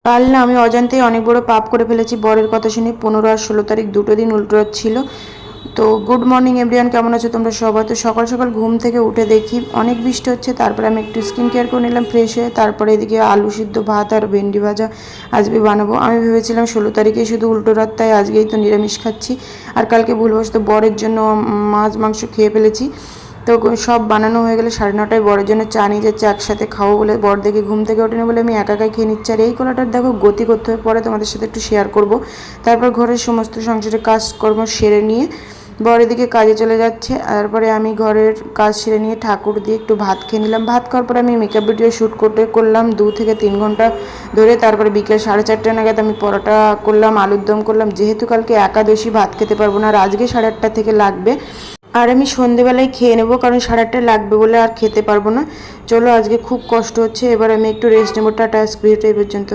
কাল না আমি অজান্তেই অনেক বড় পাপ করে ফেলেছি। বরের কথা শুনে 15 আর 16 তারিখ দুটো দিন উল্টো ছিল। তো গুড মর্নিং এভরিওয়ান, কেমন আছো তোমরা সবাই? তো সকাল সকাল ঘুম থেকে উঠে দেখি অনেক বৃষ্টি হচ্ছে। তারপরে আমি একটু স্কিন কেয়ার করে নিলাম ফ্রেশ হয়ে। তারপরে এদিকে আলু সিদ্ধ, ভাত আর ভেন্ডি ভাজা আজকে বানাবো। আমি ভেবেছিলাম 16 তারিখে শুধু উল্টো রাত, তাই আজকেই তো নিরামিষ খাচ্ছি। আর কালকে ভুলবশত বরের জন্য মাছ মাংস খেয়ে ফেলেছি। তো সব বানানো হয়ে গেলে 9:30টায় বরের জন্য চা নিয়ে যাচ্ছি একসাথে খাবো বলে। বর দেখে ঘুম থেকে ওঠেনি বলে আমি একা একাই খেয়ে নিচ্ছি। আর এই কলাটার দেখো গতি করতে হবে, পরে তোমাদের সাথে একটু শেয়ার করব। তারপর ঘরের সমস্ত সংসারের কাজকর্ম সেরে নিয়ে বর এদিকে কাজে চলে যাচ্ছে। তারপরে আমি ঘরের কাজ সেরে নিয়ে ঠাকুর দিয়ে একটু ভাত খেয়ে নিলাম। ভাত খাওয়ার পরে আমি মেকআপ ভিডিও শ্যুট করলাম 2 থেকে 3 ঘন্টা ধরে। তারপরে বিকেল 4:30 নাগাদ আমি পরোটা করলাম, আলুর দম করলাম। যেহেতু কালকে একাদশী ভাত খেতে পারবো না, আর আজকে 8:30 থেকে লাগবে। আর আমি সন্ধেবেলায় খেয়ে নেবো, কারণ 8:30 লাগবে বলে আর খেতে পারবো না। চলো, আজকে খুব কষ্ট হচ্ছে, এবার আমি একটু রেস্ট নেবো। টাটা, আজকে এই পর্যন্ত।